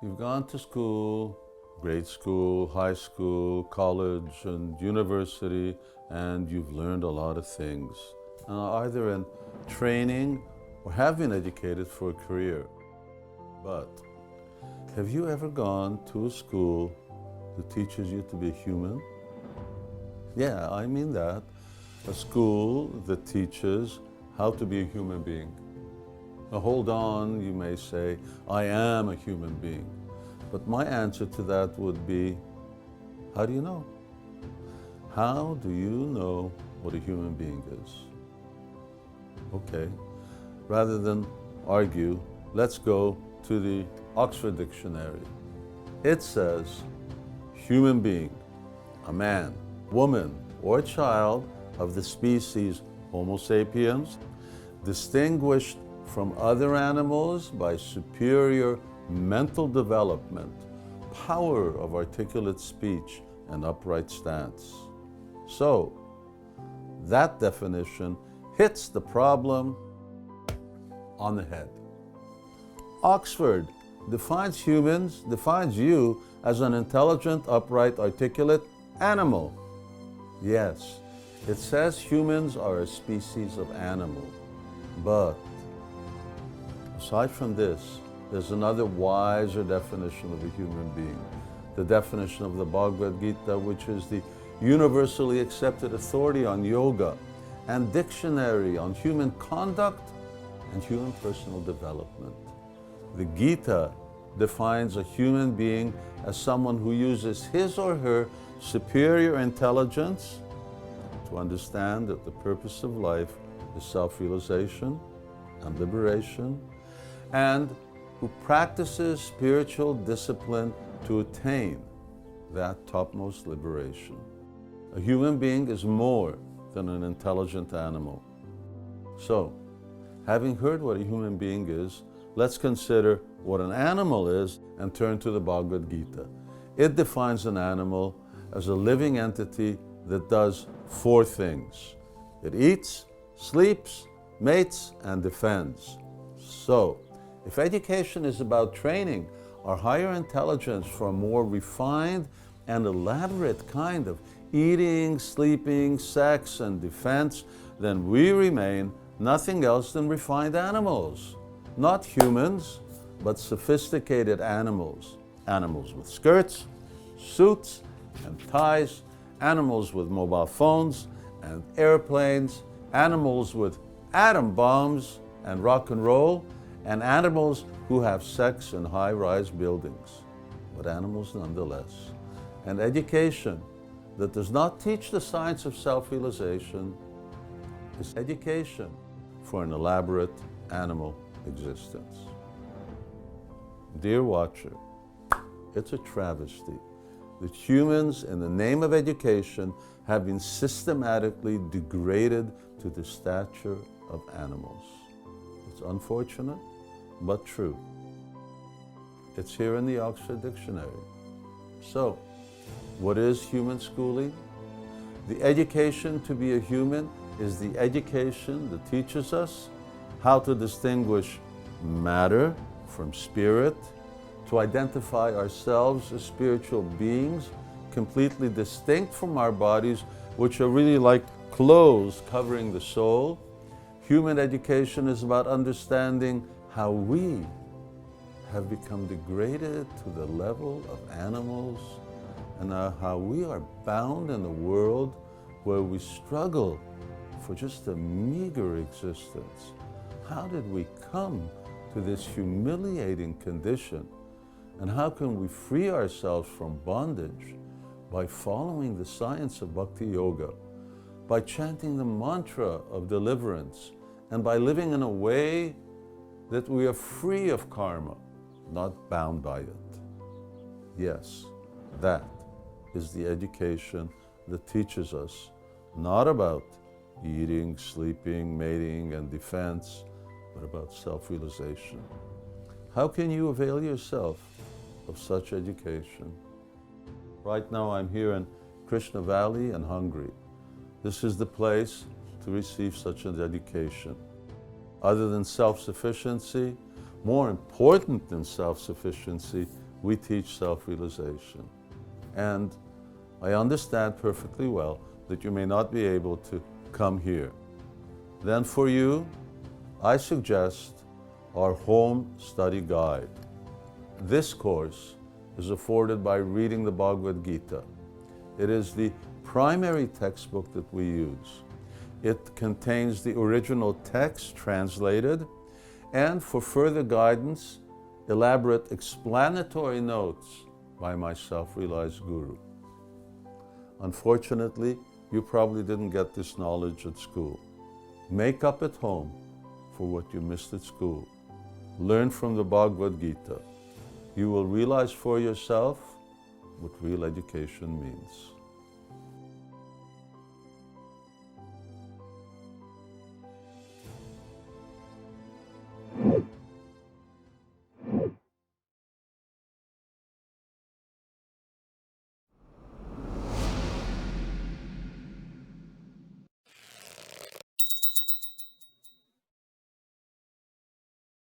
You've gone to school, grade school, high school, college, and university, and you've learned a lot of things, either in training or have been educated for a career. But have you ever gone to a school that teaches you to be a human? Yeah, I mean that. A school that teaches how to be a human being. Now hold on, you may say, I am a human being. But my answer to that would be, how do you know? How do you know what a human being is? Okay, rather than argue, let's go to the Oxford Dictionary. It says, human being, a man, woman, or child of the species Homo sapiens, distinguished from other animals by superior mental development, power of articulate speech, and upright stance. So, that definition hits the problem on the head. Oxford defines you as an intelligent, upright, articulate animal. Yes, it says humans are a species of animal, but aside from this, there's another wiser definition of a human being. The definition of the Bhagavad Gita, which is the universally accepted authority on yoga and dictionary on human conduct and human personal development. The Gita defines a human being as someone who uses his or her superior intelligence to understand that the purpose of life is self-realization and liberation, and who practices spiritual discipline to attain that topmost liberation. A human being is more than an intelligent animal. So, having heard what a human being is, let's consider what an animal is and turn to the Bhagavad Gita. It defines an animal as a living entity that does four things. It eats, sleeps, mates, and defends. So, if education is about training our higher intelligence for a more refined and elaborate kind of eating, sleeping, sex, and defense, then we remain nothing else than refined animals. Not humans, but sophisticated animals. Animals with skirts, suits, and ties, animals with mobile phones and airplanes, animals with atom bombs and rock and roll, and animals who have sex in high-rise buildings, but animals nonetheless. And education that does not teach the science of self-realization is education for an elaborate animal existence. Dear watcher, it's a travesty that humans, in the name of education, have been systematically degraded to the stature of animals. It's unfortunate, but true. It's here in the Oxford Dictionary. So, what is human schooling? The education to be a human is the education that teaches us how to distinguish matter from spirit, to identify ourselves as spiritual beings, completely distinct from our bodies, which are really like clothes covering the soul. Human education is about understanding how we have become degraded to the level of animals, and how we are bound in a world where we struggle for just a meager existence. How did we come to this humiliating condition? And how can we free ourselves from bondage? By following the science of Bhakti Yoga, by chanting the mantra of deliverance, and by living in a way that we are free of karma, not bound by it. Yes, that is the education that teaches us not about eating, sleeping, mating, and defense, but about self-realization. How can you avail yourself of such education? Right now I'm here in Krishna Valley in Hungary. This is the place to receive such an education. Other than self-sufficiency, more important than self-sufficiency, we teach self-realization. And I understand perfectly well that you may not be able to come here. Then for you, I suggest our home study guide. This course is afforded by reading the Bhagavad Gita. It is the primary textbook that we use. It contains the original text translated, and for further guidance, elaborate explanatory notes by my self-realized guru. Unfortunately, you probably didn't get this knowledge at school. Make up at home for what you missed at school. Learn from the Bhagavad Gita. You will realize for yourself what real education means.